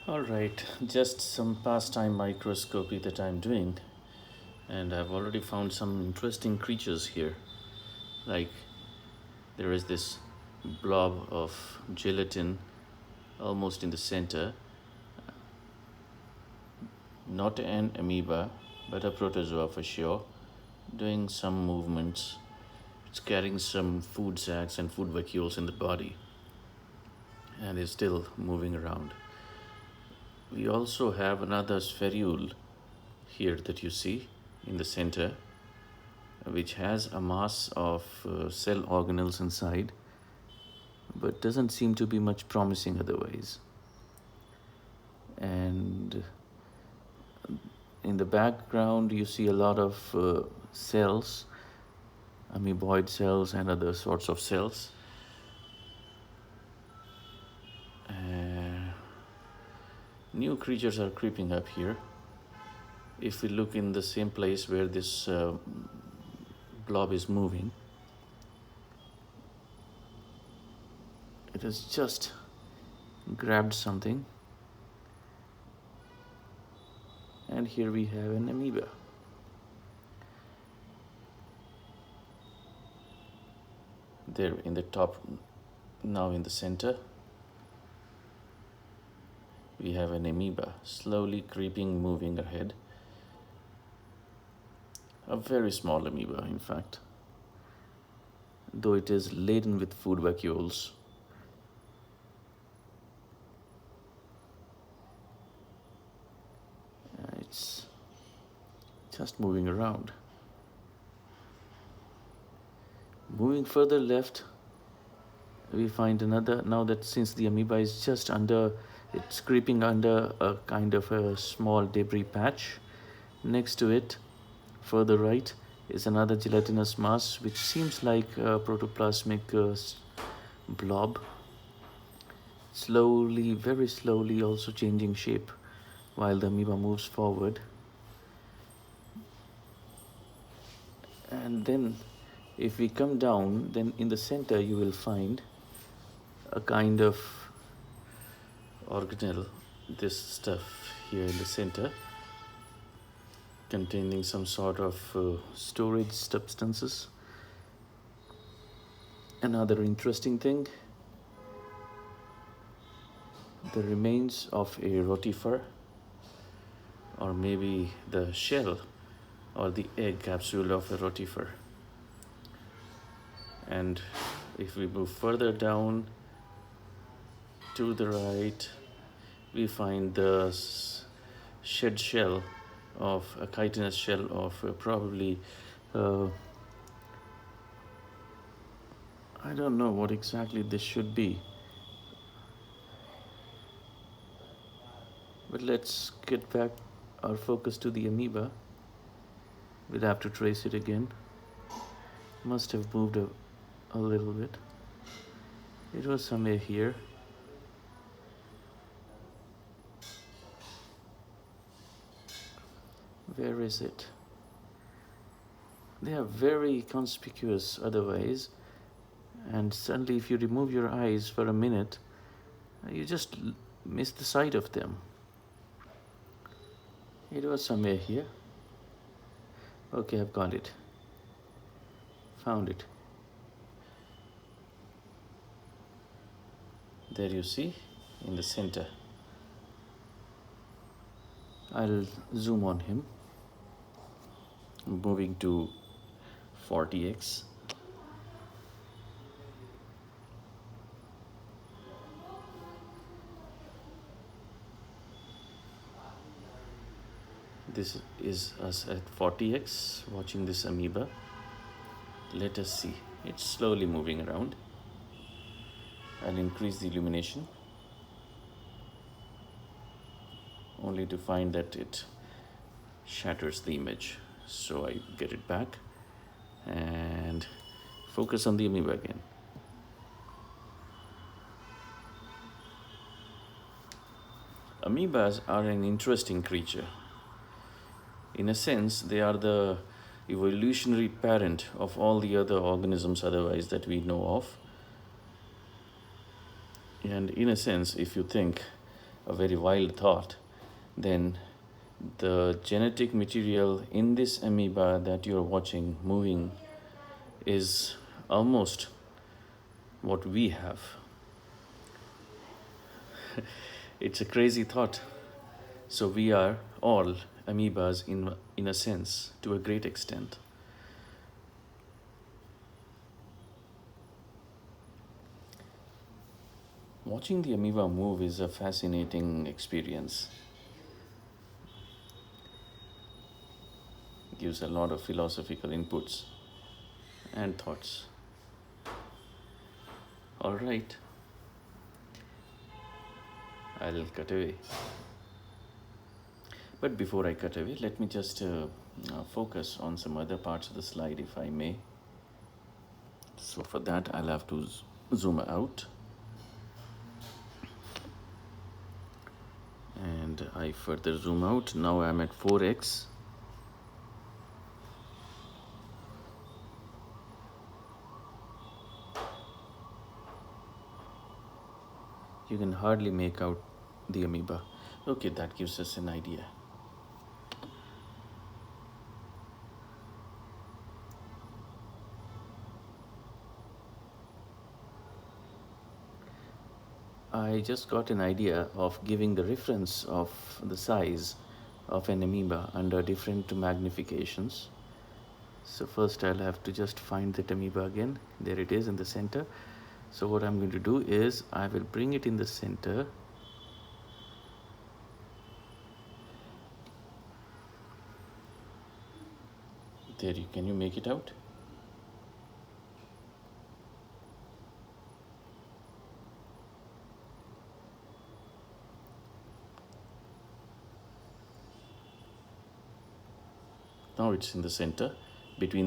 All right, just some pastime microscopy that I'm doing, and I've already found some interesting creatures here. Like there is this blob of gelatin almost in the center, not an amoeba, but a protozoa for sure, doing some movements. It's carrying some food sacs and food vacuoles in the body and is still moving around. We also have another spherule here that you see in the center, which has a mass of cell organelles inside, but doesn't seem to be much promising otherwise. And in the background, you see a lot of cells, amoeboid cells, and other sorts of cells. New creatures are creeping up here. If we look in the same place where this blob is moving, it has just grabbed something, and here we have an amoeba. There in the top, now in the center, we have an amoeba slowly creeping, moving ahead. A very small amoeba, in fact, though it is laden with food vacuoles. It's just moving around. Moving further left, we find another, now that since the amoeba is just under, it's creeping under a kind of a small debris patch. Next to it, further right, is another gelatinous mass which seems like a protoplasmic blob. Slowly, very slowly, also changing shape while the amoeba moves forward. And then if we come down, then in the center you will find a kind of organelle, this stuff here in the center, containing some sort of storage substances. Another interesting thing, the remains of a rotifer, or maybe the shell or the egg capsule of a rotifer. And if we move further down to the right, we find the shed shell of a chitinous shell of probably I don't know what exactly this should be, but let's get back our focus to the amoeba. We'll have to trace it again. Must have moved a little bit. It was somewhere here. Where is it? They are very conspicuous otherwise, and suddenly if you remove your eyes for a minute, you just miss the sight of them. It was somewhere here. Okay, I've got it. Found it. There you see, in the center. I'll zoom on him. Moving to 40x. This is us at 40x watching this amoeba. Let us see. It's slowly moving around. I'll increase the illumination only to find that it shatters the image. So I get it back and focus on the amoeba again. Amoebas are an interesting creature. In a sense, they are the evolutionary parent of all the other organisms otherwise that we know of. And in a sense, if you think, a very wild thought, then the genetic material in this amoeba that you're watching moving is almost what we have. It's a crazy thought. So we are all amoebas in a sense, to a great extent. Watching the amoeba move is a fascinating experience. It gives a lot of philosophical inputs and thoughts. All right, I'll cut away. But before I cut away, let me just focus on some other parts of the slide, if I may. So for that, I'll have to zoom out. And I further zoom out. Now I'm at 4x. You can hardly make out the amoeba. Okay, that gives us an idea. I just got an idea of giving the reference of the size of an amoeba under different magnifications. So first I'll have to just find that amoeba again. There it is in the center. So what I'm going to do is I will bring it in the center. There, can you make it out? Now it's in the center between